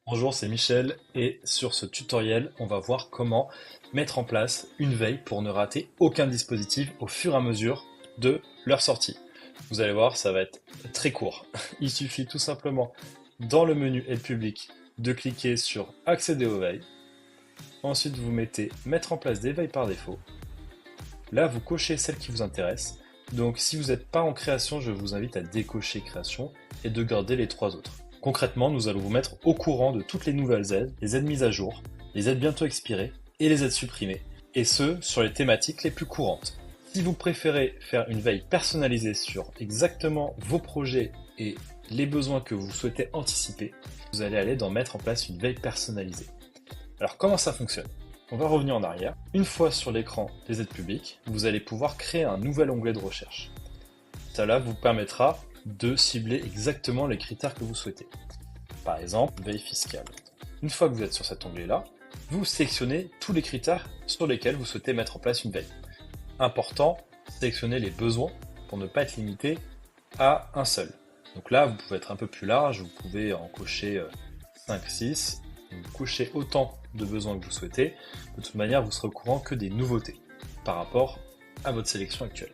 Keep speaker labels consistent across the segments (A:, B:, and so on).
A: Bonjour, c'est Michel et sur ce tutoriel, on va voir comment mettre en place une veille pour ne rater aucun dispositif au fur et à mesure de leur sortie. Vous allez voir, ça va être très court. Il suffit tout simplement dans le menu Aide publique de cliquer sur Accéder aux veilles. Ensuite, vous mettez Mettre en place des veilles par défaut. Là, vous cochez celle qui vous intéresse. Donc, si vous n'êtes pas en création, je vous invite à décocher création et de garder les trois autres. Concrètement, nous allons vous mettre au courant de toutes les nouvelles aides, les aides mises à jour, les aides bientôt expirées et les aides supprimées, et ce, sur les thématiques les plus courantes. Si vous préférez faire une veille personnalisée sur exactement vos projets et les besoins que vous souhaitez anticiper, vous allez aller dans Mettre en place une veille personnalisée. Alors comment ça fonctionne? On va revenir en arrière. Une fois sur l'écran des aides publiques, vous allez pouvoir créer un nouvel onglet de recherche. Cela vous permettra de cibler exactement les critères que vous souhaitez. Par exemple, veille fiscale. Une fois que vous êtes sur cet onglet-là, vous sélectionnez tous les critères sur lesquels vous souhaitez mettre en place une veille. Important, sélectionnez les besoins pour ne pas être limité à un seul. Donc là, vous pouvez être un peu plus large, vous pouvez en cocher 5, 6, vous cochez autant de besoins que vous souhaitez. De toute manière, vous serez au courant que des nouveautés par rapport à votre sélection actuelle.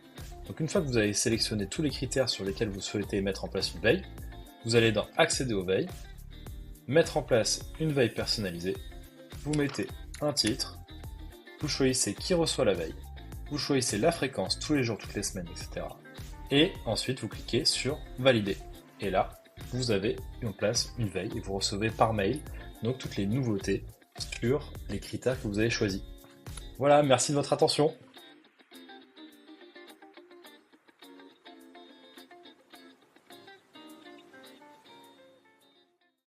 A: Donc une fois que vous avez sélectionné tous les critères sur lesquels vous souhaitez mettre en place une veille, vous allez dans Accéder aux veilles, mettre en place une veille personnalisée, vous mettez un titre, vous choisissez qui reçoit la veille, vous choisissez la fréquence tous les jours, toutes les semaines, etc. Et ensuite vous cliquez sur Valider. Et là, vous avez en place une veille et vous recevez par mail donc toutes les nouveautés sur les critères que vous avez choisis. Voilà, merci de votre attention.